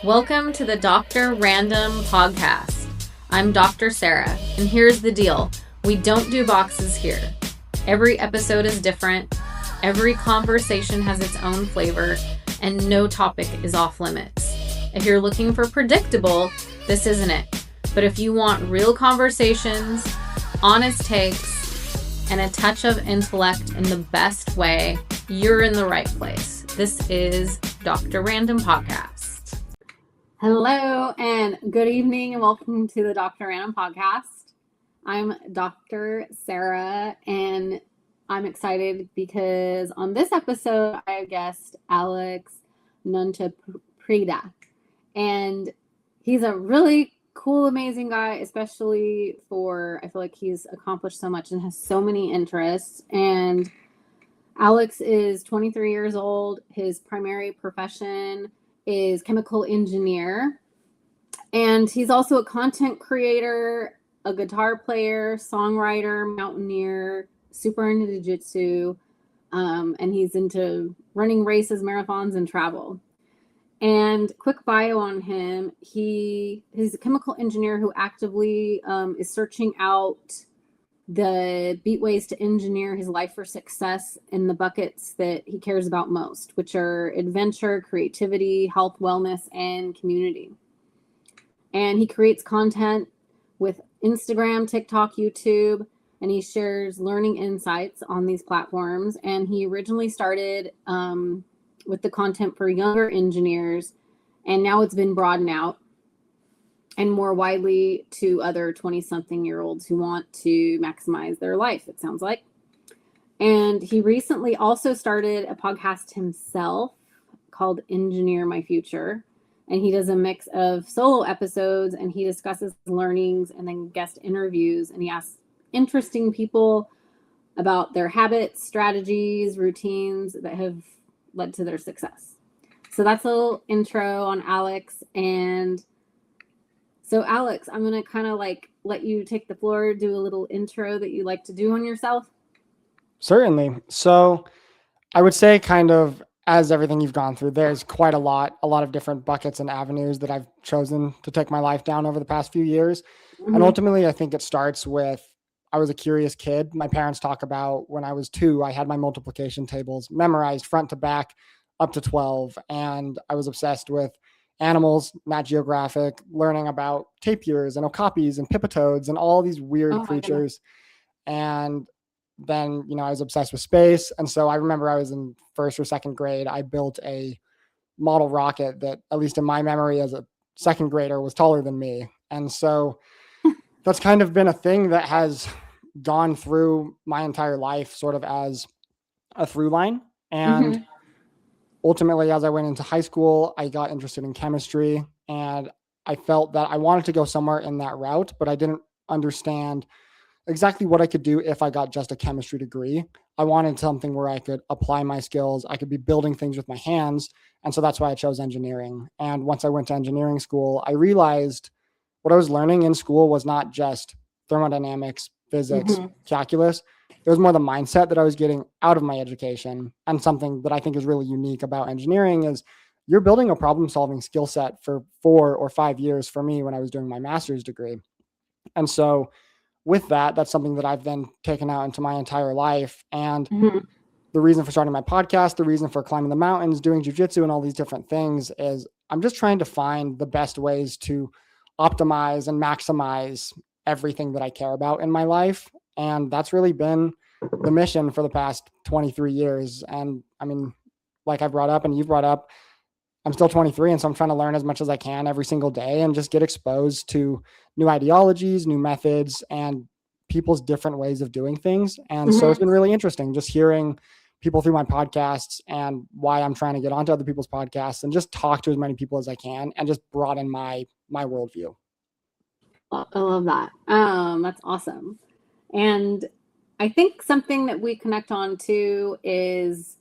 Welcome to the Dr. Random podcast. I'm Dr. Sarah, and here's the deal. We don't do boxes here. Every episode is different, every conversation has its own flavor, and no topic is off limits. If you're looking for predictable, this isn't it. But if you want real conversations, honest takes, and a touch of intellect in the best way, you're in the right place. This is Dr. Random Podcast. Hello and good evening and welcome to the Dr. Random Podcast. I'm Dr. Sarah and I'm excited because on this episode I have guest Alex Nuntapreda, and he's a really cool, amazing guy, especially I feel like he's accomplished so much and has so many interests. And Alex is 23 years old. His primary profession is chemical engineer. And he's also a content creator, a guitar player, songwriter, mountaineer, super into jiu-jitsu. And he's into running races, marathons, and travel. And quick bio on him, he's a chemical engineer who actively is searching out the beat ways to engineer his life for success in the buckets that he cares about most, which are adventure, creativity, health, wellness, and community. And he creates content with Instagram, TikTok, YouTube, and he shares learning insights on these platforms. And he originally started with the content for younger engineers, and now it's been broadened out and more widely to other 20-something-year-olds who want to maximize their life, it sounds like. And he recently also started a podcast himself called Engineer My Future. And he does a mix of solo episodes, and he discusses learnings and then guest interviews. And he asks interesting people about their habits, strategies, routines that have led to their success. So that's a little intro on Alex. And so, Alex, I'm going to kind of let you take the floor, do a little intro that you like to do on yourself. Certainly. So I would say kind of as everything you've gone through, there's quite a lot of different buckets and avenues that I've chosen to take my life down over the past few years. Mm-hmm. And ultimately, I think it starts with, I was a curious kid. My parents talk about when I was 2, I had my multiplication tables memorized front to back up to 12. And I was obsessed with animals, Nat Geographic, learning about tapirs and okapis and pipitodes and all these weird creatures. And then, I was obsessed with space. And so I remember I was in 1st or 2nd grade. I built a model rocket that, at least in my memory as a 2nd grader, was taller than me. And so that's kind of been a thing that has gone through my entire life sort of as a through line. And ultimately, as I went into high school, I got interested in chemistry, and I felt that I wanted to go somewhere in that route, but I didn't understand exactly what I could do if I got just a chemistry degree. I wanted something where I could apply my skills. I could be building things with my hands. And so that's why I chose engineering. And once I went to engineering school, I realized what I was learning in school was not just thermodynamics, physics, calculus. It was more the mindset that I was getting out of my education. And something that I think is really unique about engineering is you're building a problem-solving skill set for 4 or 5 years for me when I was doing my master's degree. And so with that, that's something that I've then taken out into my entire life. And the reason for starting my podcast, the reason for climbing the mountains, doing jiu-jitsu and all these different things is I'm just trying to find the best ways to optimize and maximize everything that I care about in my life. And that's really been the mission for the past 23 years. And I mean, like I brought up and you've brought up, I'm still 23. And so I'm trying to learn as much as I can every single day and just get exposed to new ideologies, new methods, and people's different ways of doing things. And so it's been really interesting just hearing people through my podcasts and why I'm trying to get onto other people's podcasts and just talk to as many people as I can and just broaden my worldview. I love that. That's awesome. And I think something that we connect on to is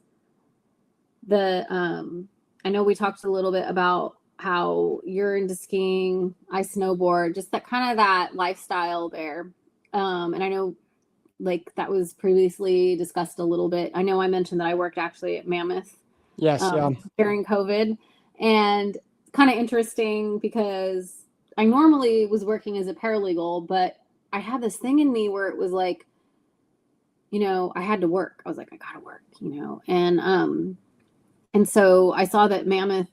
I know we talked a little bit about how you're into skiing, I snowboard, just that lifestyle there. And I know that was previously discussed a little bit. I know I mentioned that I worked actually at Mammoth Yes, during COVID. And kind of interesting because I normally was working as a paralegal, but I had this thing in me where it was like, I had to work. I was like, I gotta work, and so I saw that Mammoth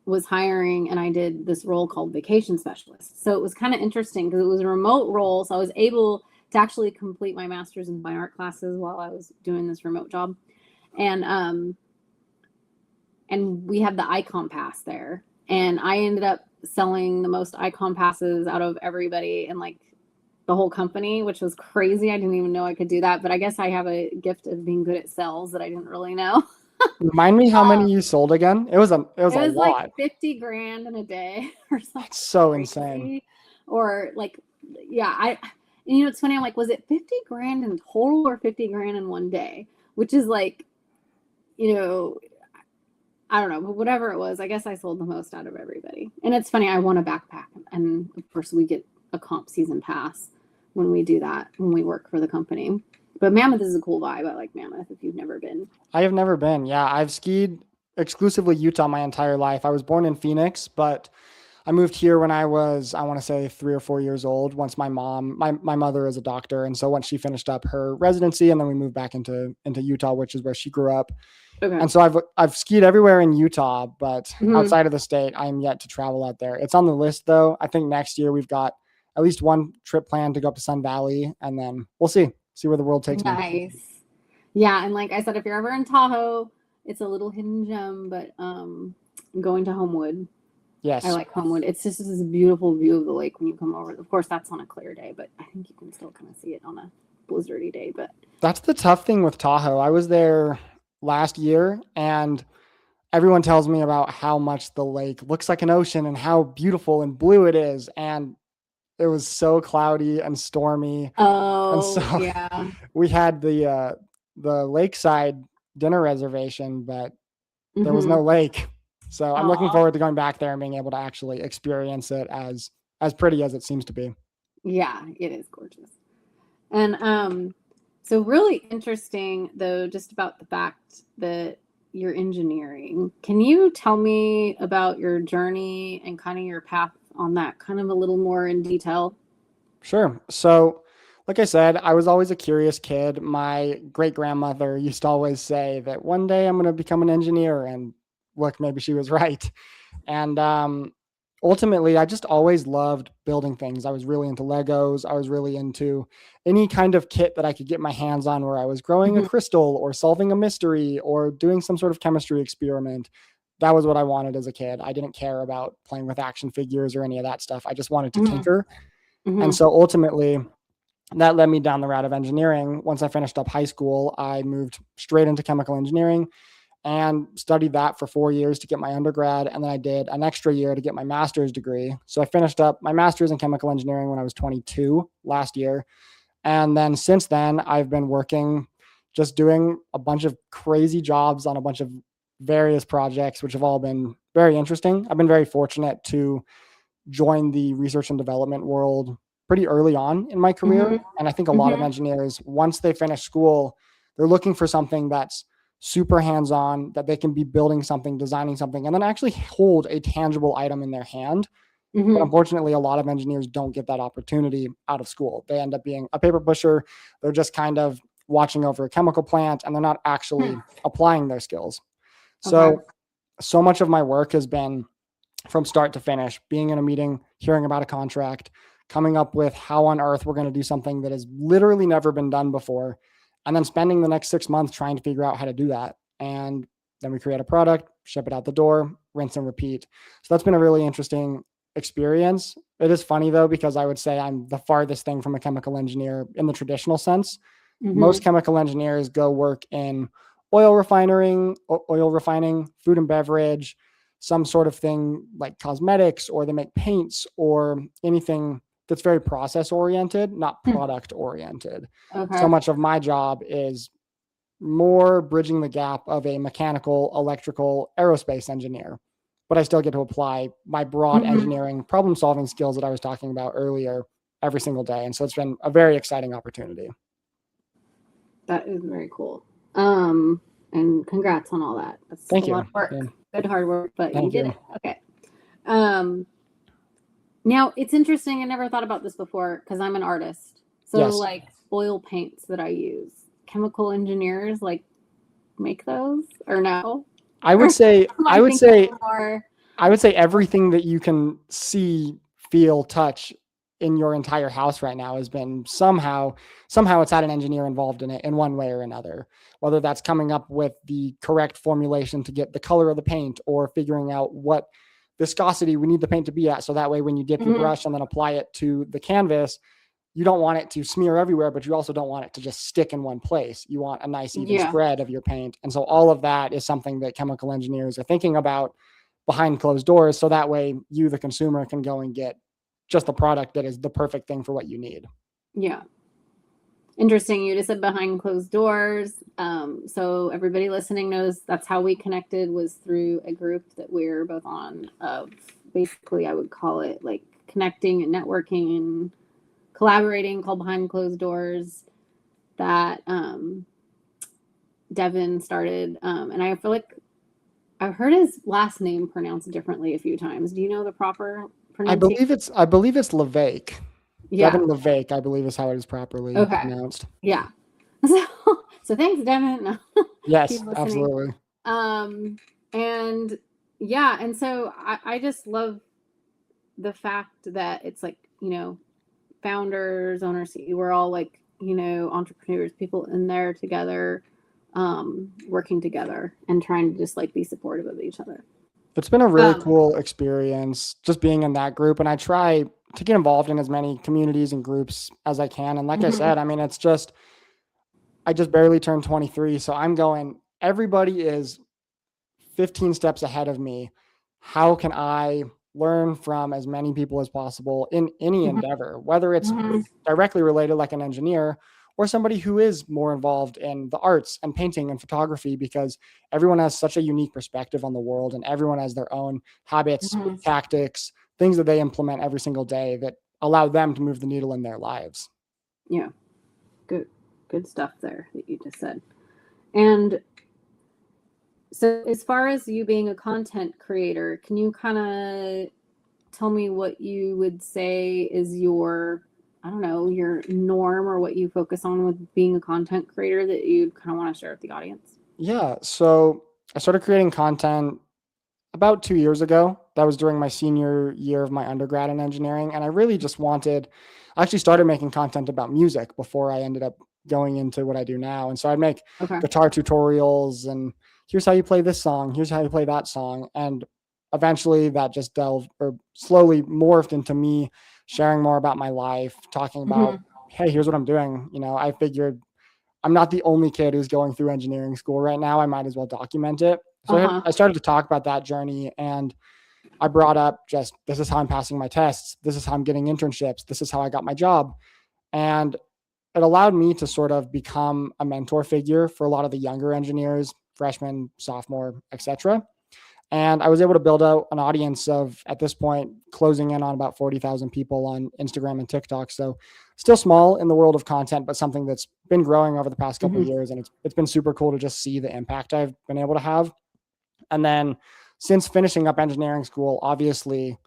was hiring, and I did this role called vacation specialist. So it was kind of interesting because it was a remote role. So I was able to actually complete my master's in fine art classes while I was doing this remote job. And we had the Icon Pass there. And I ended up selling the most Icon passes out of everybody in like the whole company, which was crazy. I didn't even know I could do that. But I guess I have a gift of being good at sales that I didn't really know. Remind me how many you sold again? It was a It was like lot. 50 grand in a day or something. It's so crazy. insane. Or like, yeah, and it's funny. I'm like, was it 50 grand in total or 50 grand in one day? Which is like, I don't know, but whatever it was, I guess I sold the most out of everybody. And it's funny, I won a backpack, and of course we get a comp season pass when we do that, when we work for the company. But Mammoth is a cool vibe. I like Mammoth if you've never been. I have never been. Yeah, I've skied exclusively Utah my entire life. I was born in Phoenix, but I moved here when I was, I want to say 3 or 4 years old. Once my mother is a doctor. And so once she finished up her residency, and then we moved back into Utah, which is where she grew up. Okay. And so I've skied everywhere in Utah, but outside of the state, I'm yet to travel out there. It's on the list though. I think next year we've got at least one trip planned to go up to Sun Valley, and then we'll see where the world takes me. Nice. Yeah, and like I said, if you're ever in Tahoe, it's a little hidden gem, but going to Homewood. Yes. I like Homewood. It's just this beautiful view of the lake when you come over. Of course, that's on a clear day, but I think you can still kind of see it on a blizzardy day. But that's the tough thing with Tahoe. I was there last year, and everyone tells me about how much the lake looks like an ocean and how beautiful and blue it is. And it was so cloudy and stormy. Oh, and so yeah. We had the lakeside dinner reservation, but there was no lake. So I'm looking forward to going back there and being able to actually experience it as pretty as it seems to be. Yeah, it is gorgeous. And so really interesting though, just about the fact that you're engineering. Can you tell me about your journey and kind of your path on that kind of a little more in detail? Sure. So like I said, I was always a curious kid. My great grandmother used to always say that one day I'm going to become an engineer, and look, maybe she was right. And ultimately, I just always loved building things. I was really into Legos. I was really into any kind of kit that I could get my hands on, where I was growing a crystal or solving a mystery or doing some sort of chemistry experiment. That was what I wanted as a kid. I didn't care about playing with action figures or any of that stuff. I just wanted to tinker. And so ultimately, that led me down the route of engineering. Once I finished up high school, I moved straight into chemical engineering and studied that for 4 years to get my undergrad. And then I did an extra year to get my master's degree. So I finished up my master's in chemical engineering when I was 22 last year. And then since then, I've been working, just doing a bunch of crazy jobs on a bunch of various projects, which have all been very interesting. I've been very fortunate to join the research and development world pretty early on in my career. And I think a lot of engineers, once they finish school, they're looking for something that's super hands-on, that they can be building something, designing something, and then actually hold a tangible item in their hand. But unfortunately, a lot of engineers don't get that opportunity out of school. They end up being a paper pusher. They're just kind of watching over a chemical plant, and they're not actually applying their skills. So much of my work has been from start to finish, being in a meeting, hearing about a contract, coming up with how on earth we're going to do something that has literally never been done before, and then spending the next 6 months trying to figure out how to do that. And then we create a product, ship it out the door, rinse and repeat. So that's been a really interesting experience. It is funny though, because I would say I'm the farthest thing from a chemical engineer in the traditional sense. Most chemical engineers go work in oil refining, food and beverage, some sort of thing like cosmetics, or they make paints or anything that's very process oriented, not product oriented. So much of my job is more bridging the gap of a mechanical, electrical, aerospace engineer, but I still get to apply my broad engineering problem solving skills that I was talking about earlier every single day. And so it's been a very exciting opportunity. That is very cool. And congrats on all that. That's Thank a you. lot of work. Good hard work, but you did it. Okay. Now it's interesting. I never thought about this before because I'm an artist. So Yes. like oil paints that I use, chemical engineers like make those or no? I would say More, everything that you can see, feel, touch in your entire house right now has been somehow it's had an engineer involved in it in one way or another, whether that's coming up with the correct formulation to get the color of the paint or figuring out what viscosity we need the paint to be at, so that way when you dip your brush and then apply it to the canvas, you don't want it to smear everywhere, but you also don't want it to just stick in one place. You want a nice even spread of your paint. And so all of that is something that chemical engineers are thinking about behind closed doors, so that way you, the consumer, can go and get just the product that is the perfect thing for what you need. Yeah. Interesting. You just said behind closed doors. So everybody listening knows that's how we connected, was through a group that we're both on of basically, I would call it like connecting and networking and collaborating, called Behind Closed Doors, that Devin started. And I feel like I've heard his last name pronounced differently a few times. Do you know the proper pronunciation? I believe it's Levake. Yeah. Devin Levake, I believe, is how it is properly pronounced. Yeah. So thanks, Devin. Yes, absolutely. And yeah, and so I just love the fact that it's like, founders, owners, we're all like, entrepreneurs, people in there together, working together and trying to just like be supportive of each other. It's been a really cool experience just being in that group. And I try to get involved in as many communities and groups as I can. And like I said, I mean, I just barely turned 23. So I'm going, everybody is 15 steps ahead of me. How can I learn from as many people as possible in any endeavor, whether it's directly related like an engineer or somebody who is more involved in the arts and painting and photography, because everyone has such a unique perspective on the world and everyone has their own habits, tactics, things that they implement every single day that allow them to move the needle in their lives. Yeah. Good stuff there that you just said. And so as far as you being a content creator, can you kind of tell me what you would say is your, I don't know, your norm or what you focus on with being a content creator that you kind of want to share with the audience? Yeah. So I started creating content about 2 years ago. That was during my senior year of my undergrad in engineering. And I really just I actually started making content about music before I ended up going into what I do now. And so I'd make guitar tutorials and here's how you play this song, here's how you play that song. And eventually that just slowly morphed into me sharing more about my life, talking about, hey, here's what I'm doing. I figured I'm not the only kid who's going through engineering school right now. I might as well document it. So I started to talk about that journey, and I brought up just, this is how I'm passing my tests. This is how I'm getting internships. This is how I got my job. And it allowed me to sort of become a mentor figure for a lot of the younger engineers, freshmen, sophomore, etc. And I was able to build out an audience of, at this point, closing in on about 40,000 people on Instagram and TikTok. So still small in the world of content, but something that's been growing over the past couple of years. And it's been super cool to just see the impact I've been able to have. And then since finishing up engineering school, obviously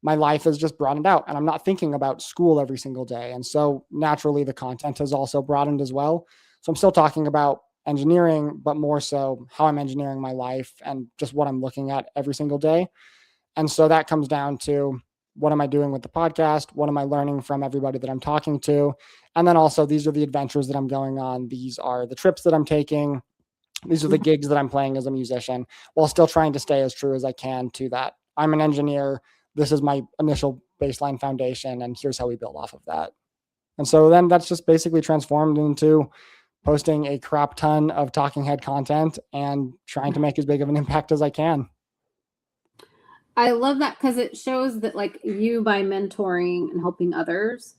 my life has just broadened out and I'm not thinking about school every single day. And so naturally the content has also broadened as well. So I'm still talking about engineering, but more so how I'm engineering my life and just what I'm looking at every single day. And so that comes down to, what am I doing with the podcast? What am I learning from everybody that I'm talking to? And then also, these are the adventures that I'm going on. These are the trips that I'm taking. These are the gigs that I'm playing as a musician, while still trying to stay as true as I can to that. I'm an engineer. This is my initial baseline foundation, and here's how we build off of that. And so then that's just basically transformed into posting a crap ton of talking head content and trying to make as big of an impact as I can. I love that, because it shows that like you, by mentoring and helping others,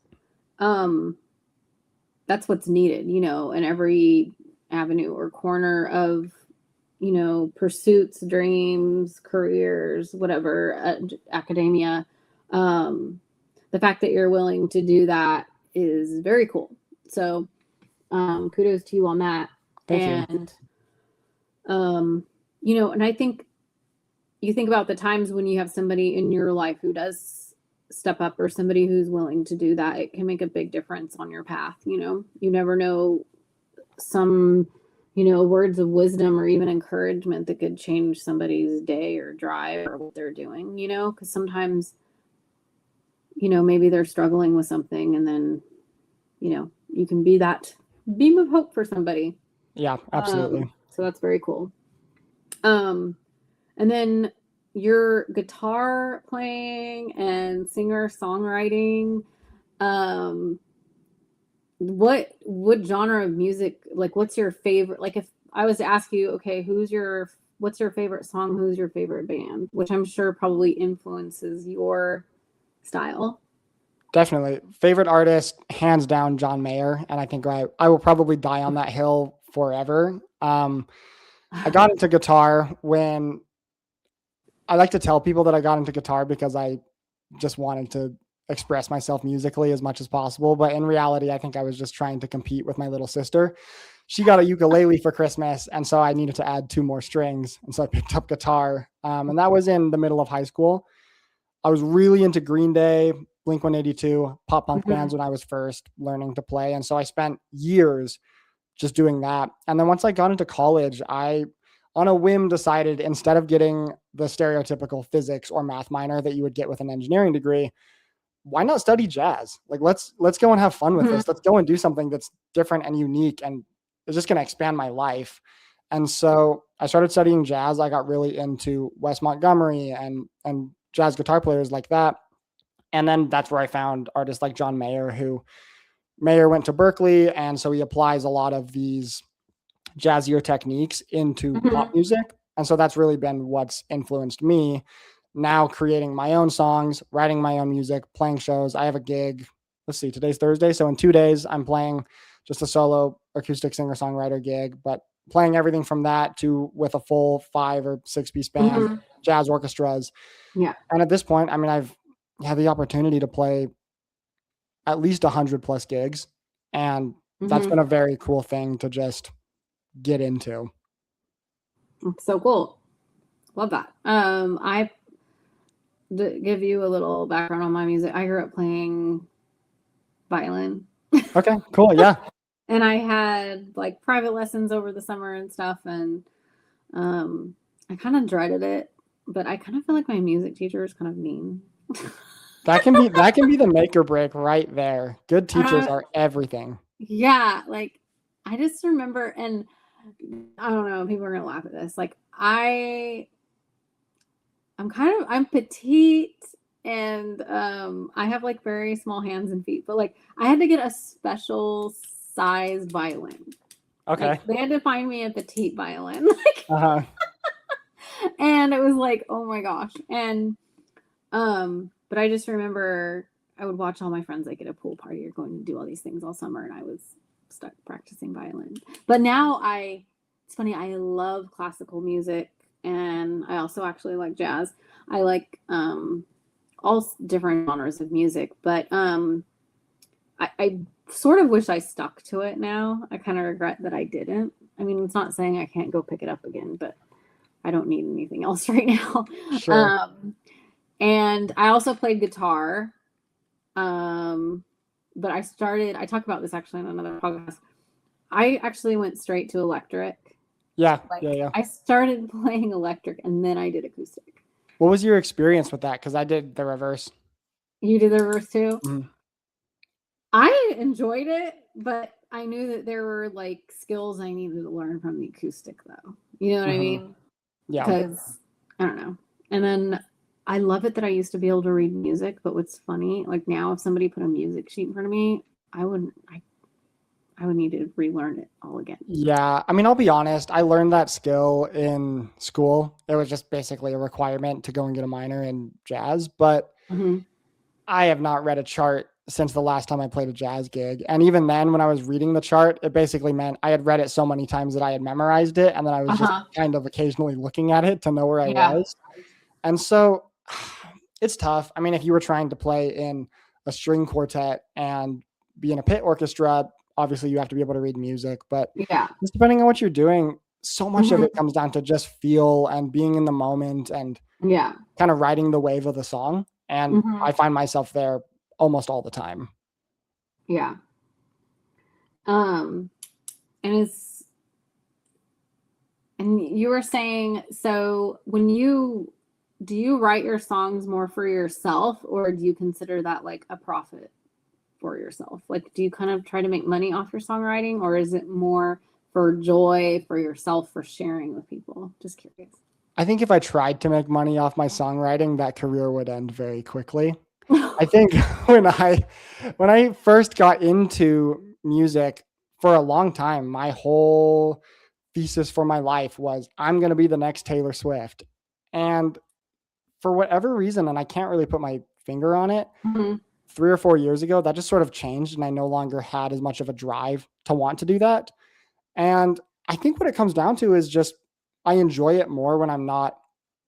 that's what's needed, in every avenue or corner of, pursuits, dreams, careers, whatever, academia. The fact that you're willing to do that is very cool. So kudos to you on that. Thank you. And, and I think, you think about the times when you have somebody in your life who does step up, or somebody who's willing to do that, it can make a big difference on your path. You never know, some words of wisdom or even encouragement that could change somebody's day or drive or what they're doing, because sometimes maybe they're struggling with something, and then you can be that beam of hope for somebody. Yeah, absolutely. So that's very cool. And then your guitar playing and singer songwriting, what genre of music, like, what's your favorite? Like, if I was to ask you, okay, what's your favorite song, who's your favorite band, which I'm sure probably influences your style. Definitely. Favorite artist, hands down, John Mayer. And I think I will probably die on that hill forever. I got into guitar when I like to tell people that I got into guitar because I just wanted to express myself musically as much as possible. But in reality, I think I was just trying to compete with my little sister. She got a ukulele for Christmas, and so I needed to add 2 more strings. And so I picked up guitar. And that was in the middle of high school. I was really into Green Day, Blink-182, pop punk bands when I was first learning to play. And so I spent years just doing that. And then once I got into college, I, on a whim, decided, instead of getting the stereotypical physics or math minor that you would get with an engineering degree, why not study jazz? Like, let's go and have fun with this. Let's go and do something that's different and unique, and it's just going to expand my life. And so I started studying jazz. I got really into Wes Montgomery and jazz guitar players like that. And then that's where I found artists like John Mayer, who Mayer went to Berkeley. And so he applies a lot of these jazzier techniques into pop music. And so that's really been what's influenced me now, creating my own songs, writing my own music, playing shows. I have a gig. Let's see, today's Thursday. So in 2 days, I'm playing just a solo acoustic singer-songwriter gig, but playing everything from that to with a full 5 or 6 piece band, jazz orchestras. Yeah. And at this point, I mean, I've had the opportunity to play at least 100+ gigs. And that's been a very cool thing to just get into. So cool. Love that. I give you a little background on my music. I grew up playing violin. Okay, cool. Yeah. And I had like private lessons over the summer and stuff. And I kind of dreaded it, but I kind of feel like my music teacher is kind of mean. That can be the make or break right there. Good teachers are everything. Yeah. Like, I just remember, and I don't know, people are going to laugh at this. Like, I'm petite, and I have like very small hands and feet, but like I had to get a special size violin. Okay. Like, they had to find me a petite violin. Like, and it was like, oh my gosh. And but I just remember I would watch all my friends like at a pool party or going to do all these things all summer, and I was stuck practicing violin. But now it's funny, I love classical music, and I also actually like jazz. I like all different genres of music, but I sort of wish I stuck to it now. I kind of regret that I didn't. I mean, it's not saying I can't go pick it up again, but I don't need anything else right now. Sure. And I also played guitar. But I talked about this actually in another podcast. I actually went straight to electric. Yeah. Like, Yeah. I started playing electric, and then I did acoustic. What was your experience with that? Because I did the reverse. You did the reverse too? Mm-hmm. I enjoyed it, but I knew that there were like skills I needed to learn from the acoustic, though. You know what I mean? Yeah. Because I don't know. And then I love it that I used to be able to read music, but what's funny, like now if somebody put a music sheet in front of me, I would need to relearn it all again. Yeah. I mean, I'll be honest. I learned that skill in school. It was just basically a requirement to go and get a minor in jazz, but I have not read a chart since the last time I played a jazz gig. And even then, when I was reading the chart, it basically meant I had read it so many times that I had memorized it. And then I was just kind of occasionally looking at it to know where I was. And so it's tough. I mean, if you were trying to play in a string quartet and be in a pit orchestra, obviously you have to be able to read music, but just depending on what you're doing, so much of it comes down to just feel and being in the moment and Yeah. kind of riding the wave of the song. And Hmm. I find myself there almost all the time. Yeah. Um, and it's, and you were saying, so do you write your songs more for yourself, or do you consider that like a profit for yourself? Like, do you kind of try to make money off your songwriting, or is it more for joy, for yourself, for sharing with people? Just curious. I think if I tried to make money off my songwriting, that career would end very quickly. I think when I first got into music for a long time, my whole thesis for my life was I'm going to be the next Taylor Swift. And for whatever reason, and I can't really put my finger on it, Mhm. 3 or 4 years ago, that just sort of changed and I no longer had as much of a drive to want to do that. And I think what it comes down to is just I enjoy it more when I'm not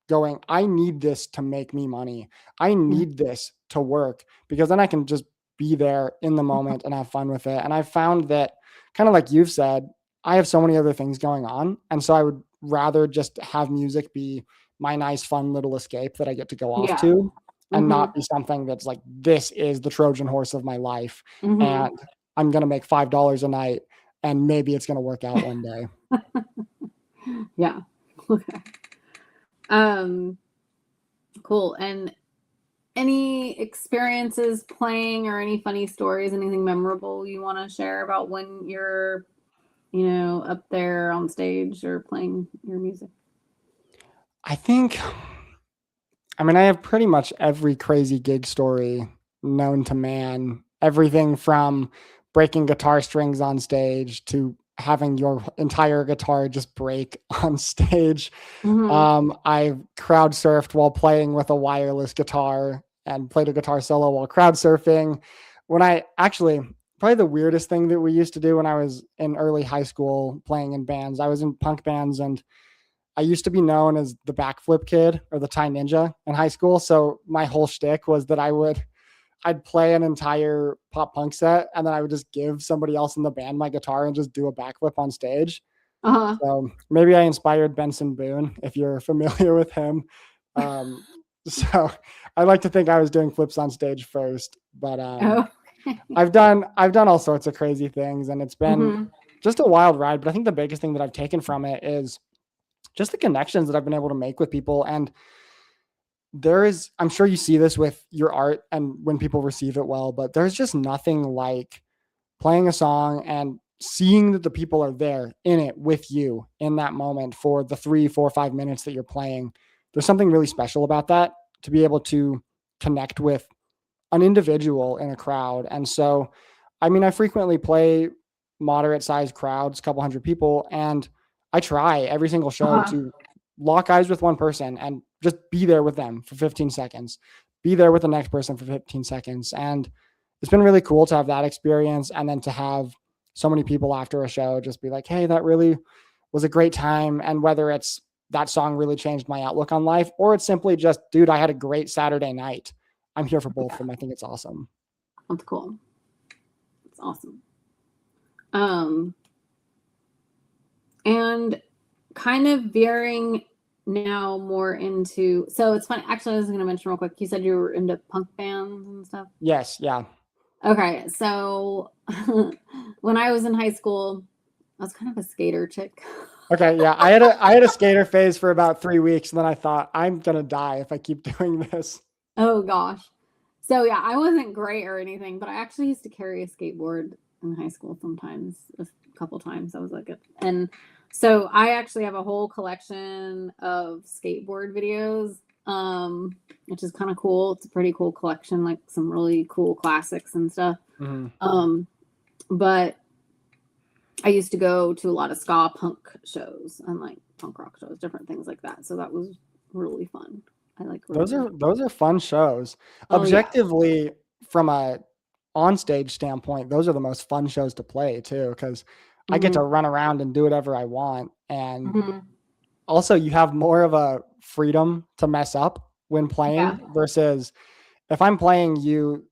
going, I need this to make me money. I Yeah. need this to work because then I can just be there in the moment and have fun with it. And I found that, kind of like you've said, I have so many other things going on. And so I would rather just have music be my nice, fun little escape that I get to go off Yeah. to and Hmm. not be something that's like, this is the Trojan horse of my life. Hmm. And I'm going to make $5 a night and maybe it's going to work out one day. Yeah. Okay. Um, cool. And any experiences playing or any funny stories, anything memorable you want to share about when you're, up there on stage or playing your music? I think, I mean, I have pretty much every crazy gig story known to man. Everything from breaking guitar strings on stage to having your entire guitar just break on stage. Hmm. I've crowd surfed while playing with a wireless guitar and played a guitar solo while crowd surfing. When I actually, probably the weirdest thing that we used to do when I was in early high school playing in bands, I was in punk bands and I used to be known as the backflip kid or the Thai ninja in high school. So my whole shtick was that I'd play an entire pop punk set and then I would just give somebody else in the band my guitar and just do a backflip on stage. Uh-huh. So maybe I inspired Benson Boone, if you're familiar with him. Um, so I like to think I was doing flips on stage first, but Oh. I've done all sorts of crazy things, and it's been Hmm. just a wild ride. But I think the biggest thing that I've taken from it is just the connections that I've been able to make with people. And I'm sure you see this with your art and when people receive it well, but there's just nothing like playing a song and seeing that the people are there in it with you in that moment for the 3, 4, 5 minutes that you're playing. There's something really special about that, to be able to connect with an individual in a crowd. And so, I mean, I frequently play moderate sized crowds, a couple hundred people, and I try every single show Uh-huh. to lock eyes with one person and just be there with them for 15 seconds, be there with the next person for 15 seconds. And it's been really cool to have that experience. And then to have so many people after a show just be like, hey, that really was a great time. And whether it's that song really changed my outlook on life, or it's simply just, dude, I had a great Saturday night. I'm here for both of them. I think it's awesome. That's cool. That's awesome. Um, and kind of veering now more into, so it's funny, actually I was going to mention real quick, you said you were into punk bands and stuff. Yes, yeah. Okay, so when I was in high school, I was kind of a skater chick. Okay, yeah. I had a skater phase for about 3 weeks, and then I thought I'm gonna die if I keep doing this. Oh gosh. So yeah, I wasn't great or anything, but I actually used to carry a skateboard in high school sometimes, a couple times. I was like, and so I actually have a whole collection of skateboard videos, which is kind of cool. It's a pretty cool collection, like some really cool classics and stuff. Mm-hmm. But I used to go to a lot of ska punk shows and like punk rock shows, different things like that. So that was really fun. I like Those really. are those are fun shows. Oh yeah. Objectively, from a onstage standpoint, those are the most fun shows to play too, because I get Hmm. to run around and do whatever I want. And Hmm. also you have more of a freedom to mess up when Yeah. playing versus if I'm playing you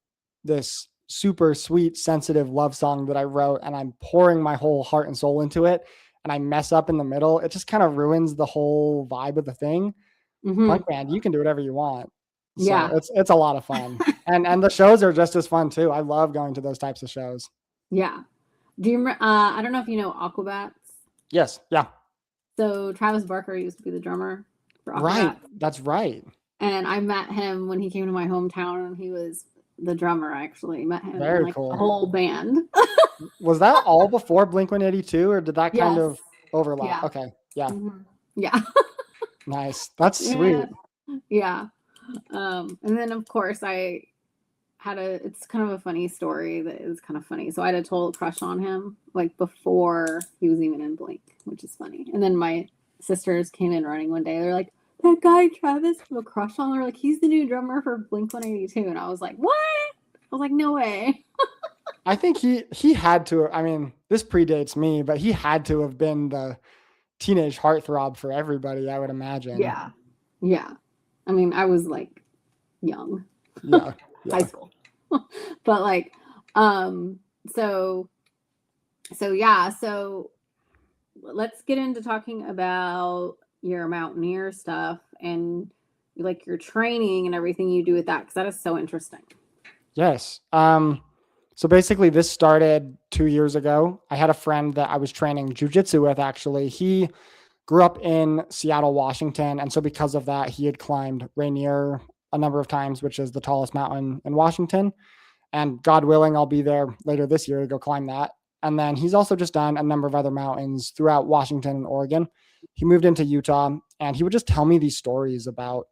this super sweet, sensitive love song that I wrote and I'm pouring my whole heart and soul into it and I mess up in the middle, it just kind of ruins the whole vibe of the thing. Mm-hmm. Punk band, you can do whatever you want. So Yeah. it's a lot of fun. And the shows are just as fun too. I love going to those types of shows. Yeah. Do you remember, I don't know if you know Aquabats. Yes. Yeah. So Travis Barker used to be the drummer for Right. Aquabats. That's right. And I met him when he came to my hometown, and he was the drummer. I actually met him and Very like the cool. whole band. Was that all before Blink-182 or did that kind Yes. of overlap? Yeah. Okay. Yeah. Mm-hmm. Yeah. Nice. That's Yeah. sweet. Yeah. And then of course it's kind of a funny story that is kind of funny. So I had a total crush on him like before he was even in Blink, which is funny. And then my sisters came in running one day. They're like, that guy Travis have a crush on. They're like, he's the new drummer for Blink-182. And I was like, what? I was like, no way. I think he had to, I mean, this predates me, but he had to have been the teenage heartthrob for everybody, I would imagine. Yeah. Yeah. I mean, I was like young. Yeah. High school. But like, so yeah, so let's get into talking about your mountaineer stuff and like your training and everything you do with that, because that is so interesting. Yes. So basically this started 2 years ago. I had a friend that I was training jujitsu with actually. He grew up in Seattle, Washington. And so because of that, he had climbed Rainier a number of times, which is the tallest mountain in Washington. And God willing, I'll be there later this year to go climb that. And then he's also just done a number of other mountains throughout Washington and Oregon. He moved into Utah and he would just tell me these stories about,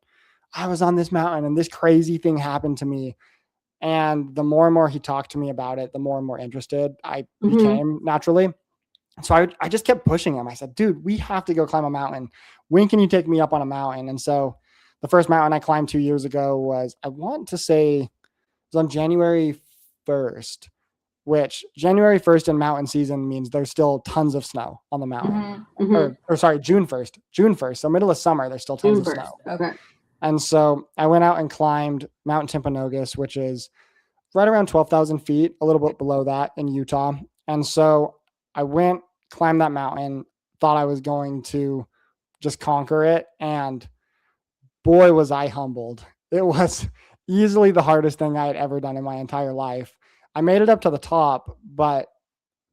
I was on this mountain and this crazy thing happened to me. And the more and more he talked to me about it, the more and more interested I became naturally. So I just kept pushing him. I said, dude, we have to go climb a mountain. When can you take me up on a mountain? And so the first mountain I climbed 2 years ago was, I want to say it was on January 1st, which January 1st in mountain season means there's still tons of snow on the mountain. Or sorry, June 1st. So middle of summer, there's still tons of snow. Okay. And so I went out and climbed Mount Timpanogos, which is right around 12,000 feet, a little bit below that in Utah. And so I went, climbed that mountain, thought I was going to just conquer it. And boy, was I humbled. It was easily the hardest thing I had ever done in my entire life. I made it up to the top, but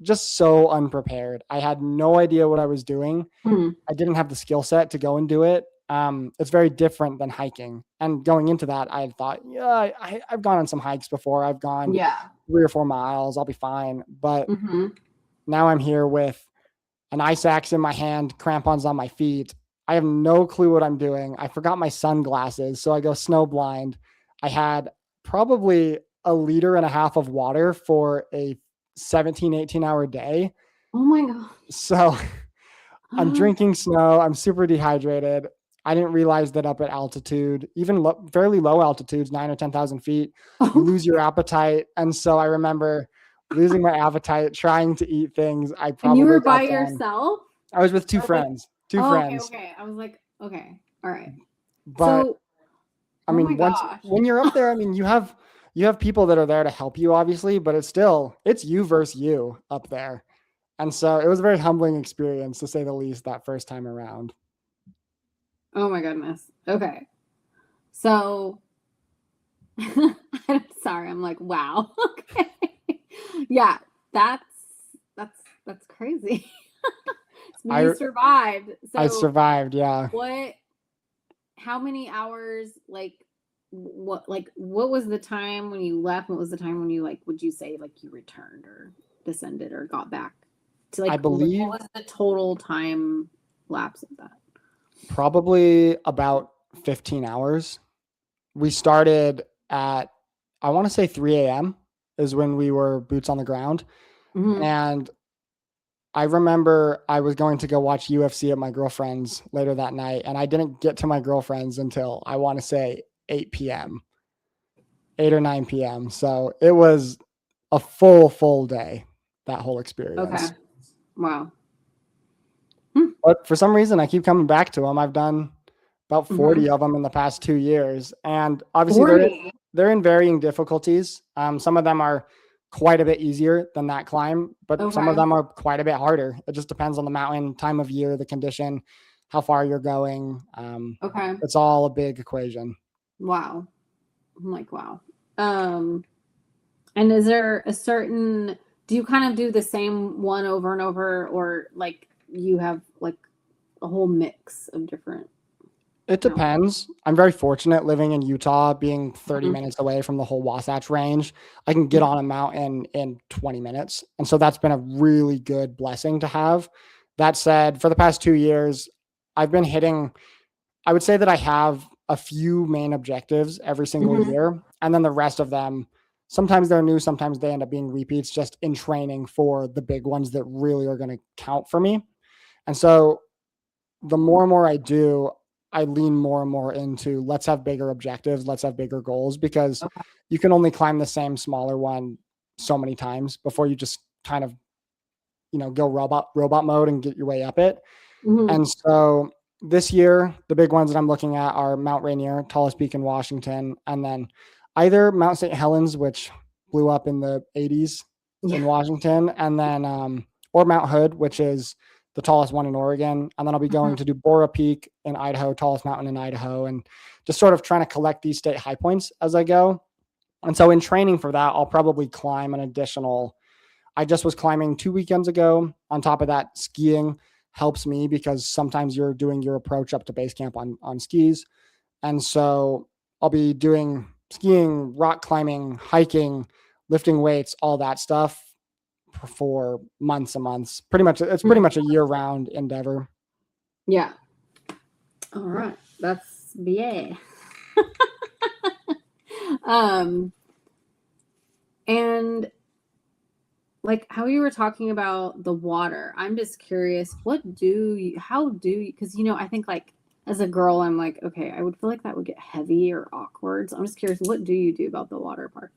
just so unprepared. I had no idea what I was doing. I didn't have the skill set to go and do it. It's very different than hiking. And going into that, I had thought, yeah, I've gone on some hikes before. I've gone 3 or 4 miles. I'll be fine. But now I'm here with an ice axe in my hand, crampons on my feet. I have no clue what I'm doing. I forgot my sunglasses, so I go snow blind. I had probably 1.5 liters of water for a 17, 18-hour day. Oh my God. So I'm drinking snow. I'm super dehydrated. I didn't realize that up at altitude, even fairly low altitudes, 9 or 10,000 feet, you lose your appetite. And so I remember losing my appetite, trying to eat things. I probably and you were by yourself? I was with 2 friends. Two friends. Okay. I was like, okay, all right. But so, I mean, when you're up there, I mean, you have people that are there to help you, obviously, but it's you versus you up there. And so it was a very humbling experience, to say the least, that first time around. Oh my goodness. Okay. So, I'm sorry. I'm like, wow. Okay. Yeah, that's crazy. You survived. So I survived. Yeah. How many hours, what was the time when you left? What was the time when you, would you say you returned or descended or got back to I believe, what was the total time lapse of that? Probably about 15 hours. We started at, I want to say 3 a.m. is when we were boots on the ground. And I remember I was going to go watch UFC at my girlfriend's later that night, and I didn't get to my girlfriend's until, I want to say 8 p.m., 8 or 9 p.m. So it was a full day, that whole experience. Okay. Wow. But for some reason, I keep coming back to them. I've done about 40 of them in the past 2 years. And obviously they're in varying difficulties. Some of them are quite a bit easier than that climb, but some of them are quite a bit harder. It just depends on the mountain, time of year, the condition. how far you're going. Okay. It's all a big equation. Wow. I'm like, wow. Um, and is there a certain, do you kind of do the same one over and over, or like you have like a whole mix of different It mountains? depends. I'm very fortunate living in Utah, being 30 Mhm. minutes away from the whole Wasatch Range. I can get on a mountain in 20 minutes. And so that's been a really good blessing to have. That said, for the past 2 years, I've been hitting, I would say that I have a few main objectives every single Mhm. year. And then the rest of them, sometimes they're new, sometimes they end up being repeats just in training for the big ones that really are going to count for me. And so the more and more I do, I lean more and more into let's have bigger objectives, let's have bigger goals, because Okay. you can only climb the same smaller one so many times before you just kind of, go robot mode and get your way up it. Mhm. And so this year, the big ones that I'm looking at are Mount Rainier, tallest peak in Washington, and then either Mount St. Helens, which blew up in the 80s Yeah. in Washington, and then or Mount Hood, which is the tallest one in Oregon. And then I'll be Mhm. going to do Bora Peak in Idaho, tallest mountain in Idaho, and just sort of trying to collect these state high points as I go. And so in training for that, I'll probably climb an additional. I just was climbing 2 weekends ago. On top of that, skiing helps me because sometimes you're doing your approach up to base camp on skis. And so I'll be doing skiing, rock climbing, hiking, lifting weights, all that stuff for months and months. Pretty much, it's pretty Mhm. much a year round endeavor. Yeah. All right. That's BA. Um, and like how you were talking about the water, I'm just curious, how do you, because I think like as a girl, I'm like, okay, I would feel like that would get heavy or awkward. So I'm just curious, what do you do about the water part?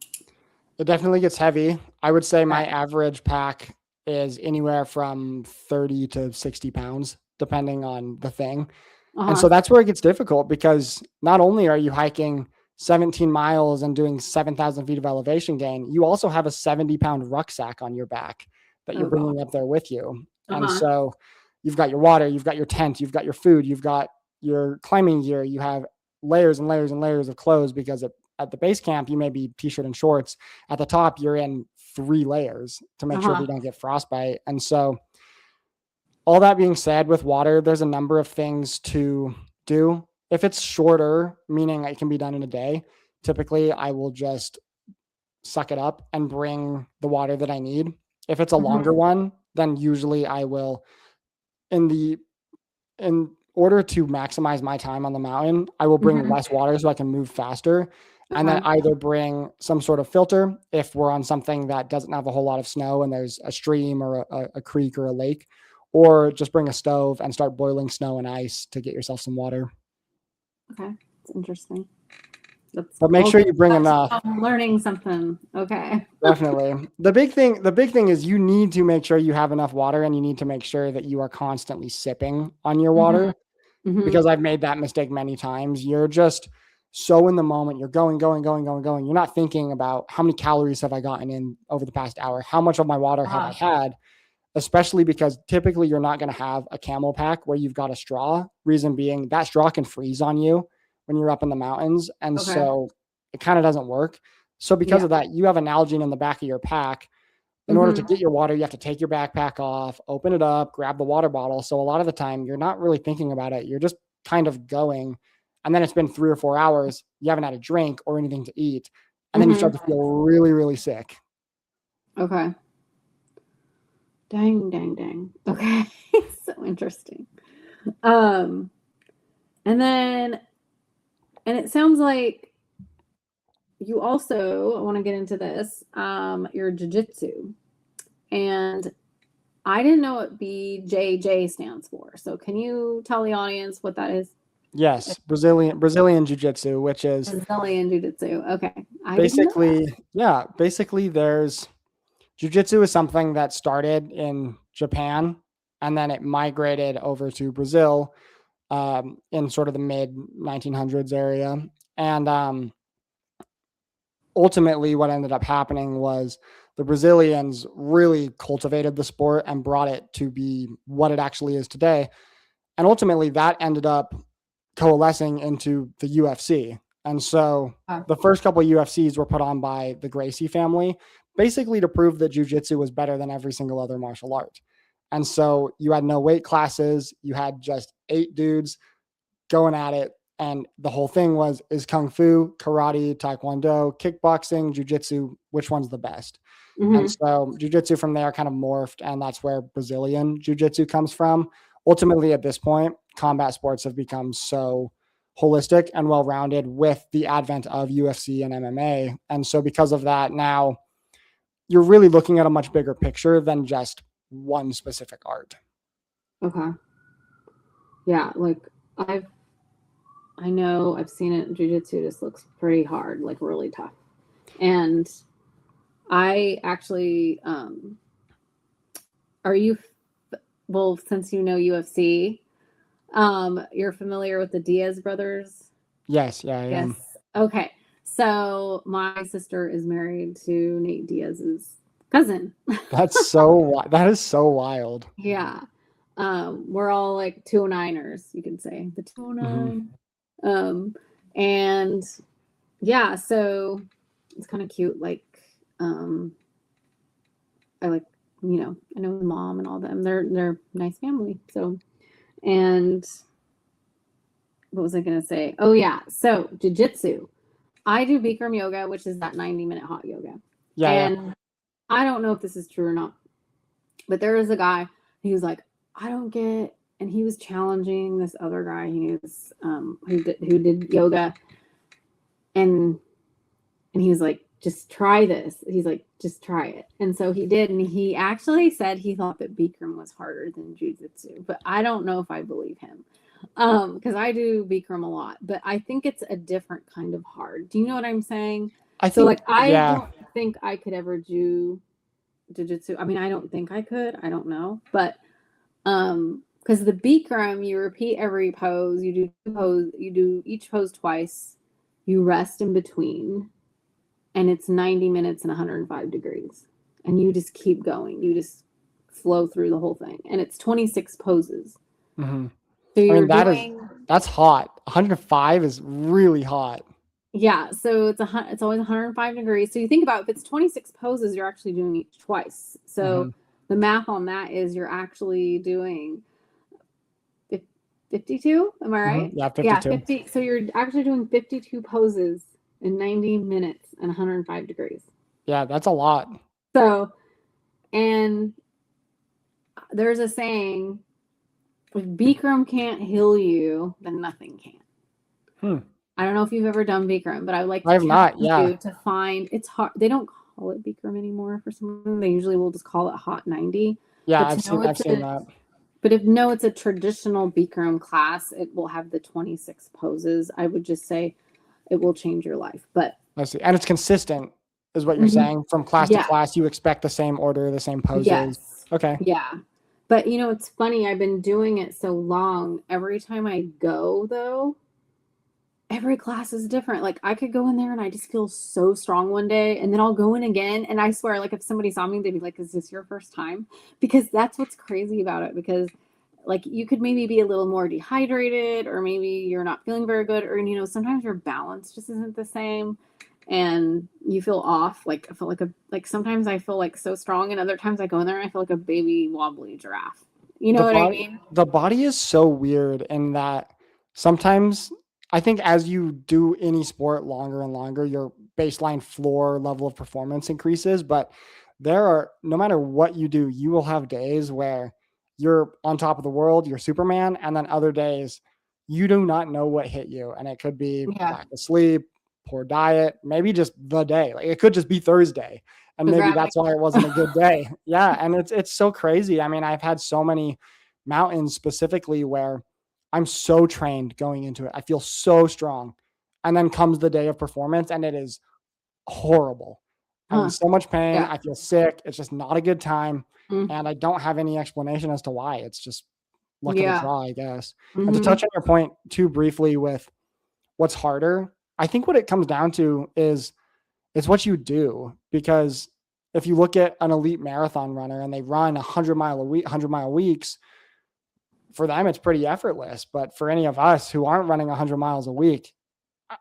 It definitely gets heavy. I would say Okay. my average pack is anywhere from 30 to 60 pounds, depending on the thing. And Uh-huh. so that's where it gets difficult because not only are you hiking 17 miles and doing 7,000 feet of elevation gain, you also have a 70-pound rucksack on your back that you're Oh God. bringing up there with you. And Uh-huh. so you've got your water, you've got your tent, you've got your food, you've got your climbing gear, you have layers and layers and layers of clothes because at the base camp, you may be t-shirt and shorts. At the top, you're in 3 layers to make sure that Uh-huh. you don't get frostbite. And so all that being said, with water, there's a number of things to do. If it's shorter, meaning it can be done in a day, typically I will just suck it up and bring the water that I need. If it's a longer Mhm. one, then usually I will in the in order to maximize my time on the mountain, I will bring Mhm. less water so I can move faster. And then Okay. either bring some sort of filter if we're on something that doesn't have a whole lot of snow and there's a stream or a creek or a lake, or just bring a stove and start boiling snow and ice to get yourself some water. Okay. It's interesting. That's But make all sure good you bring stuff. enough. I'm learning something. Okay. Definitely. The big thing is you need to make sure you have enough water and you need to make sure that you are constantly sipping on your Mhm. water Mhm. because I've made that mistake many times. You're just so in the moment. You're going, going, going, going, going. You're not thinking about how many calories have I gotten in over the past hour? How much of my water have I Uh-huh. had? Especially because typically you're not going to have a camel pack where you've got a straw. Reason being that straw can freeze on you when you're up in the mountains. And Okay. so it kind of doesn't work. So because Yeah. of that, you have a Nalgene in the back of your pack. In order to Mhm. get your water, you have to take your backpack off, open it up, grab the water bottle. So a lot of the time, you're not really thinking about it. You're just kind of going. And then it's been 3 or 4 hours. You haven't had a drink or anything to eat. And then you start Mhm. to feel really, really sick. Okay. Dang, dang, dang. Okay. So interesting. Um, and then, and it sounds like you also, I want to get into this, your jujitsu. And I didn't know what BJJ stands for. So can you tell the audience what that is? Yes, Brazilian Jiu-Jitsu, which is Brazilian Jiu-Jitsu. Okay. I didn't know that. basically there's Jiu-Jitsu is something that started in Japan and then it migrated over to Brazil in sort of the mid 1900s area. And ultimately, what ended up happening was the Brazilians really cultivated the sport and brought it to be what it actually is today. And ultimately that ended up coalescing into the UFC. And so the first couple of UFCs were put on by the Gracie family, basically to prove that jiu-jitsu was better than every single other martial art. And so you had no weight classes. You had just 8 dudes going at it. And the whole thing is kung fu, karate, taekwondo, kickboxing, jiu-jitsu, which one's the best? And so jiu-jitsu from there kind of morphed, and that's where Brazilian jiu-jitsu comes from. Ultimately, at this point, combat sports have become so holistic and well-rounded with the advent of UFC and MMA. And so because of that, now you're really looking at a much bigger picture than just one specific art. Okay. Yeah, like I know I've seen it. Jiu-jitsu just looks pretty hard, like really tough. And I actually, well, since you know UFC, you're familiar with the Diaz brothers? Yes, yeah, I am. Yes. Okay. So my sister is married to Nate Diaz's cousin. That is so wild. Yeah. We're all like 209ers, you can say. The 209. And yeah, so it's kind of cute. Like, I like, I know the mom and all them. They're nice family. So, and what was I gonna say? Oh yeah, so jiu-jitsu. I do Bikram yoga, which is that 90-minute hot yoga. Yeah, and I don't know if this is true or not, but there was a guy he was like, I don't get, and he was challenging this other guy he was who did yoga, and he was like, just try this. He's like, just try it. And so he did, and he actually said he thought that Bikram was harder than jiu-jitsu, but I don't know if I believe him. Because I do Bikram a lot, but I think it's a different kind of hard. Do you know what I'm saying? I don't think I could ever do jiu-jitsu. I mean, I don't think I could. I don't know. But because the Bikram, you repeat every pose, you do each pose twice, you rest in between, and it's 90 minutes and 105 degrees. And you just keep going. You just flow through the whole thing. And it's 26 poses. Mm-hmm. So I mean, that's hot. 105 is really hot. Yeah, so it's always 105 degrees. So you think about, if it's 26 poses, you're actually doing each twice. So the math on that is you're actually doing 52. Am I right? Yeah, 52. Yeah, 50. So you're actually doing 52 poses in 90 minutes and 105 degrees. Yeah, that's a lot. So, and there's a saying, if Bikram can't heal you, then nothing can. I don't know if you've ever done Bikram, but I like to challenge you to find, it's hard. They don't call it Bikram anymore for some reason. They usually will just call it Hot 90. Yeah, I've seen that. But if it's a traditional Bikram class, it will have the 26 poses. I would just say it will change your life. But I see. And it's consistent, is what you're saying. From class to class, you expect the same order, the same poses. Yes. Okay. Yeah. But it's funny. I've been doing it so long. Every time I go, though, every class is different. Like, I could go in there and I just feel so strong one day, and then I'll go in again. And I swear, like, if somebody saw me, they'd be like, is this your first time? Because that's what's crazy about it. Because like, you could maybe be a little more dehydrated, or maybe you're not feeling very good, or, sometimes your balance just isn't the same and you feel off. Like, I feel like sometimes I feel like so strong, and other times I go in there and I feel like a baby wobbly giraffe. You know what I mean? The body is so weird in that sometimes I think as you do any sport longer and longer, your baseline floor level of performance increases. But no matter what you do, you will have days where you're on top of the world, you're Superman, and then other days you do not know what hit you. And it could be lack of sleep, poor diet, maybe just the day. Like, it could just be Thursday, and maybe that's why it wasn't a good day. Yeah. And it's so crazy. I mean, I've had so many mountains specifically where I'm so trained going into it. I feel so strong. And then comes the day of performance and it is horrible. I'm in so much pain. I feel sick. It's just not a good time. And I don't have any explanation as to why. It's just luck of the draw, I guess. And to touch on your point too briefly with what's harder, I think what it comes down to is what you do. Because if you look at an elite marathon runner and they run 100 mile weeks, for them, it's pretty effortless. But for any of us who aren't running 100 miles a week,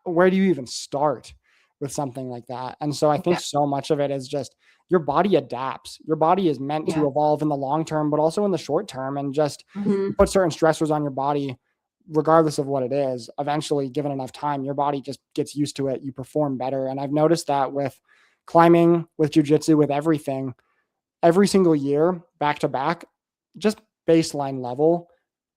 where do you even start with something like that? And so I think Yeah. so much of it is just your body adapts. Your body is meant to evolve in the long term, but also in the short term. And just you put certain stressors on your body, regardless of what it is. Eventually, given enough time, your body just gets used to it. You perform better. And I've noticed that with climbing, with jujitsu, with everything, every single year, back to back, just baseline level,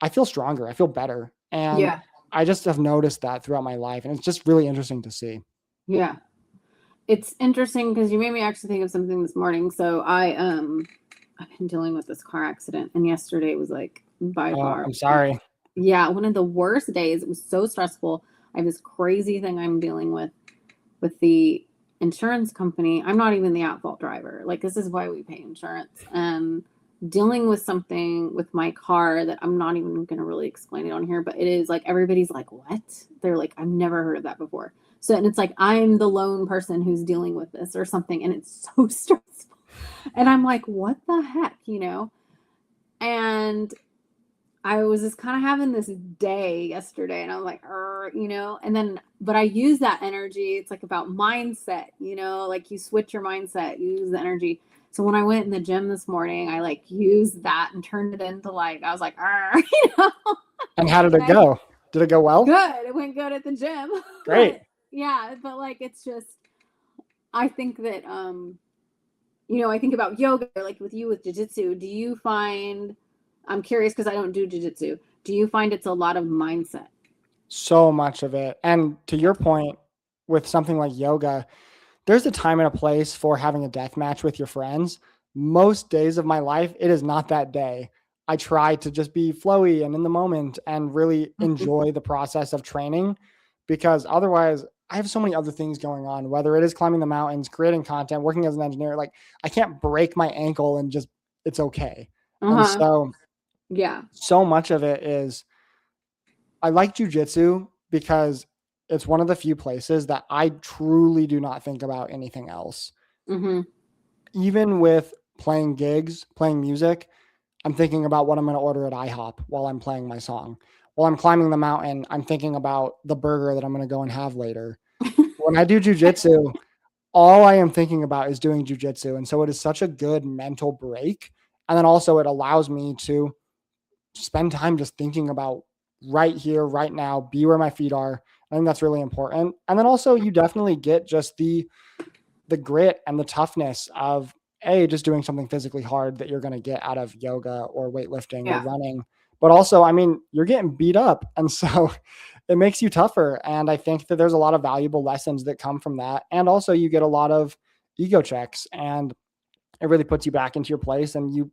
I feel stronger. I feel better. And I just have noticed that throughout my life. And it's just really interesting to see. Yeah. It's interesting because you made me actually think of something this morning. So I've been dealing with this car accident, and yesterday was like by far. I'm sorry. Yeah, one of the worst days. It was so stressful. I have this crazy thing I'm dealing with the insurance company. I'm not even the at-fault driver. Like, this is why we pay insurance. And dealing with something with my car that I'm not even going to really explain it on here, but it is like, everybody's like, what? They're like, I've never heard of that before. So, and it's like, I'm the lone person who's dealing with this or something. And it's so stressful. And I'm like, what the heck, And I was just kind of having this day yesterday, and I was like, and then, but I use that energy. It's like about mindset, like you switch your mindset, you use the energy. So when I went in the gym this morning, I like used that and turned it into like, I was like, And how did it go? Did it go well? Good. It went good at the gym. Great. But like, it's just, I think that, I think about yoga, like with you with jiu-jitsu. Do you find, I'm curious because I don't do jiu-jitsu. Do you find it's a lot of mindset? So much of it. And to your point, with something like yoga, there's a time and a place for having a death match with your friends. Most days of my life, it is not that day. I try to just be flowy and in the moment and really enjoy the process of training, because otherwise I have so many other things going on, whether it is climbing the mountains, creating content, working as an engineer. Like, I can't break my ankle and just, it's okay. And so so much of it is, I like jujitsu because it's one of the few places that I truly do not think about anything else. Even with playing gigs, playing music, I'm thinking about what I'm going to order at IHOP while I'm playing my song. While I'm climbing the mountain, I'm thinking about the burger that I'm going to go and have later. When I do jujitsu, all I am thinking about is doing jujitsu. And so it is such a good mental break. And then also it allows me to spend time just thinking about right here, right now, be where my feet are. I think that's really important. And then also you definitely get just the grit and the toughness of just doing something physically hard that you're going to get out of yoga or weightlifting or running. But also, I mean, you're getting beat up. And so it makes you tougher. And I think that there's a lot of valuable lessons that come from that. And also you get a lot of ego checks, and it really puts you back into your place, and you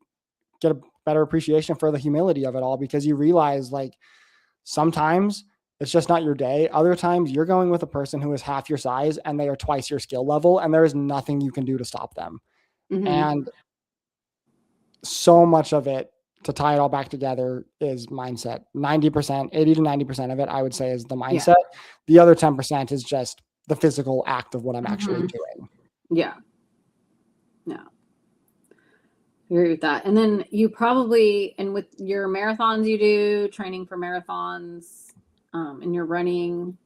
get a better appreciation for the humility of it all, because you realize, like, sometimes it's just not your day. Other times you're going with a person who is half your size and they are twice your skill level, and there is nothing you can do to stop them. And so much of it, to tie it all back together, is mindset. 90%, 80 to 90% of it, I would say, is the mindset. The other 10% is just the physical act of what I'm actually doing. Yeah. I agree with that. And then you probably, and with your marathons you do, training for marathons, and you're running,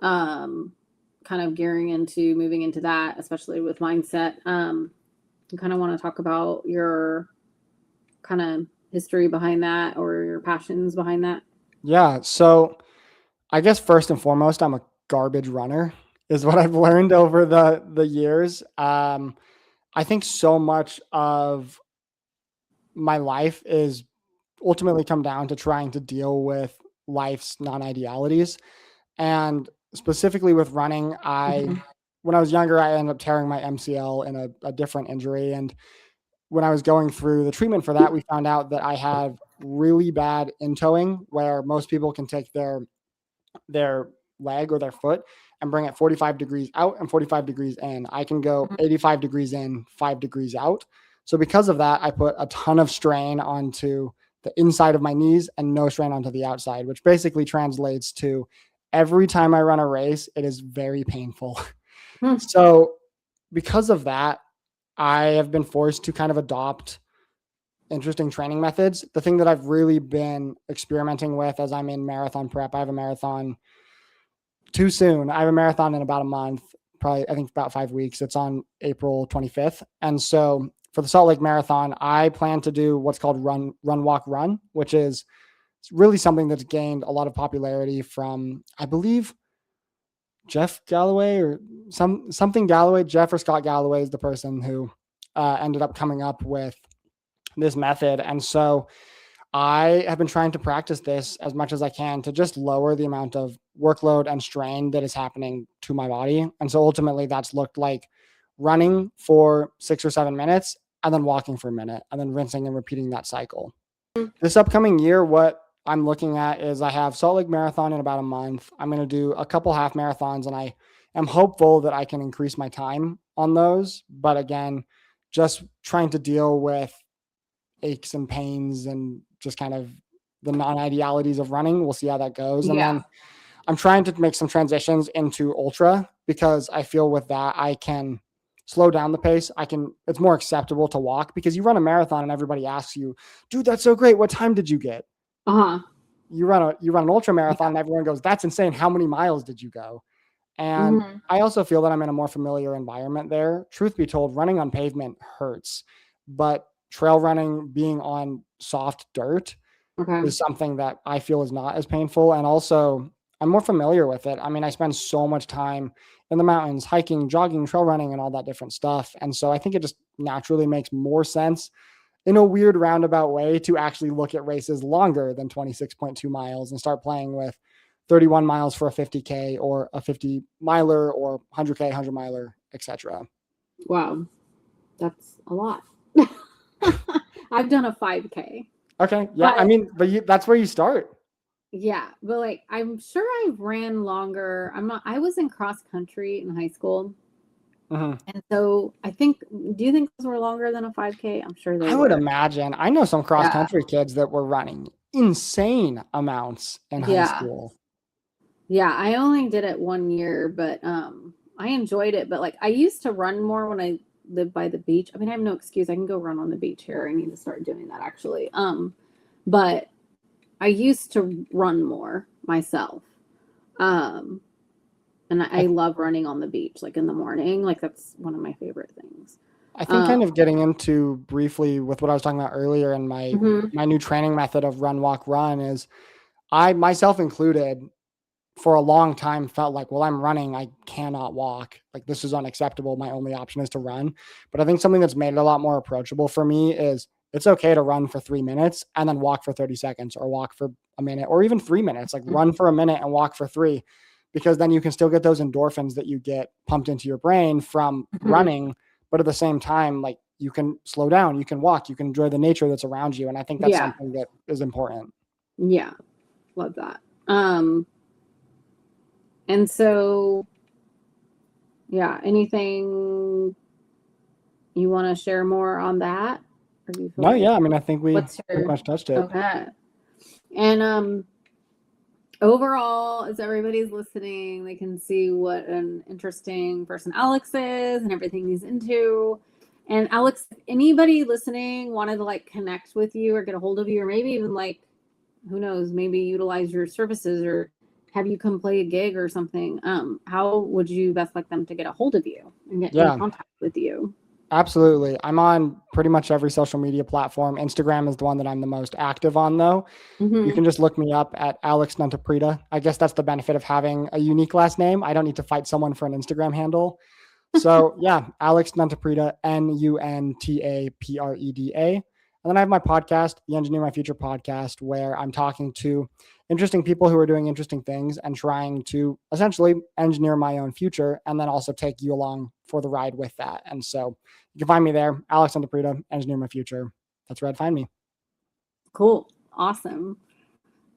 kind of moving into that, especially with mindset. You kind of want to talk about your kind of history behind that, or your passions behind that? Yeah. So I guess first and foremost, I'm a garbage runner, is what I've learned over the years. I think so much of my life is ultimately come down to trying to deal with life's non-idealities. And specifically with running, when I was younger, I ended up tearing my MCL in a different injury. And when I was going through the treatment for that, we found out that I have really bad in-toeing, where most people can take their leg or their foot and bring it 45 degrees out and 45 degrees in. I can go 85 degrees in, 5 degrees out. So because of that, I put a ton of strain onto the inside of my knees and no strain onto the outside, which basically translates to every time I run a race, it is very painful. So because of that, I have been forced to kind of adopt interesting training methods. The thing that I've really been experimenting with as I'm in marathon prep, I have a marathon too soon. I have a marathon in about a month, probably, I think about 5 weeks. It's on April 25th. And so for the Salt Lake Marathon, I plan to do what's called run, walk, run, which is really something that's gained a lot of popularity from, I believe, Jeff Galloway or something Galloway. Jeff or Scott Galloway is the person who ended up coming up with this method. And so I have been trying to practice this as much as I can to just lower the amount of workload and strain that is happening to my body. And so ultimately that's looked like running for 6 or 7 minutes and then walking for a minute and then rinsing and repeating that cycle. This upcoming year, what I'm looking at is I have Salt Lake Marathon in about a month. I'm going to do a couple half marathons, and I am hopeful that I can increase my time on those. But again, just trying to deal with aches and pains and just kind of the non-idealities of running. We'll see how that goes. And then I'm trying to make some transitions into ultra because I feel with that I can slow down the pace. It's more acceptable to walk because you run a marathon and everybody asks you, dude, that's so great. What time did you get? You run an ultra marathon and everyone goes, that's insane. How many miles did you go? And I also feel that I'm in a more familiar environment there. Truth be told, running on pavement hurts, but trail running, being on soft dirt is something that I feel is not as painful. And also I'm more familiar with it. I mean, I spend so much time in the mountains, hiking, jogging, trail running, and all that different stuff. And so I think it just naturally makes more sense in a weird roundabout way to actually look at races longer than 26.2 miles and start playing with 31 miles for a 50K or a 50 miler or 100K, 100 miler, etc. Wow. That's a lot. I've done a 5K. Okay. Yeah. I mean, but that's where you start. Yeah. But like, I'm sure I've ran longer. I was in cross country in high school. And so do you think those were longer than a 5K? I'm sure they were. I would imagine. I know some cross country kids that were running insane amounts in high school. Yeah. I only did it 1 year, but I enjoyed it. But like, I used to run more when I lived by the beach. I mean, I have no excuse. I can go run on the beach here. I need to start doing that actually. But I used to run more myself. And I love running on the beach, like in the morning. Like that's one of my favorite things. I think kind of getting into briefly with what I was talking about earlier and my new training method of run, walk, run is I myself included for a long time felt like, well, I'm running, I cannot walk. Like this is unacceptable. My only option is to run. But I think something that's made it a lot more approachable for me is it's okay to run for 3 minutes and then walk for 30 seconds or walk for a minute or even 3 minutes, like run for a minute and walk for 3, because then you can still get those endorphins that you get pumped into your brain from running. But at the same time, like you can slow down, you can walk, you can enjoy the nature that's around you. And I think that's something that is important. Yeah. Love that. And so, anything you want to share more on that? I mean, I think we pretty much touched it. Okay. And overall, as everybody's listening, they can see what an interesting person Alex is and everything he's into. And Alex, if anybody listening wanted to like connect with you or get a hold of you, or maybe even like, who knows, maybe utilize your services or have you come play a gig or something, how would you best like them to get a hold of you and get in contact with you? Absolutely. I'm on pretty much every social media platform. Instagram is the one that I'm the most active on, though. You can just look me up at Alex Nuntapreda. I guess that's the benefit of having a unique last name. I don't need to fight someone for an Instagram handle. So Alex Nuntapreda, Nuntapreda. And then I have my podcast, the Engineer My Future podcast, where I'm talking to interesting people who are doing interesting things and trying to essentially engineer my own future and then also take you along for the ride with that. And so you can find me there, Alex Nuntapreda, Engineer My Future. That's where I'd find me. Cool. Awesome.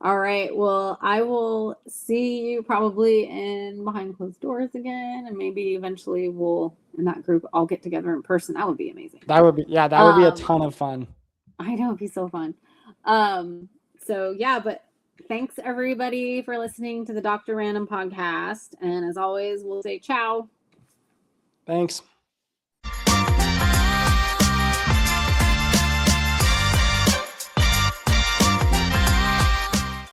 All right. Well, I will see you probably in behind closed doors again. And maybe eventually we'll, in that group, all get together in person. That would be amazing. That would be a ton of fun. I know, it'd be so fun. But thanks everybody for listening to the Dr. Random podcast. And as always, we'll say ciao. Thanks.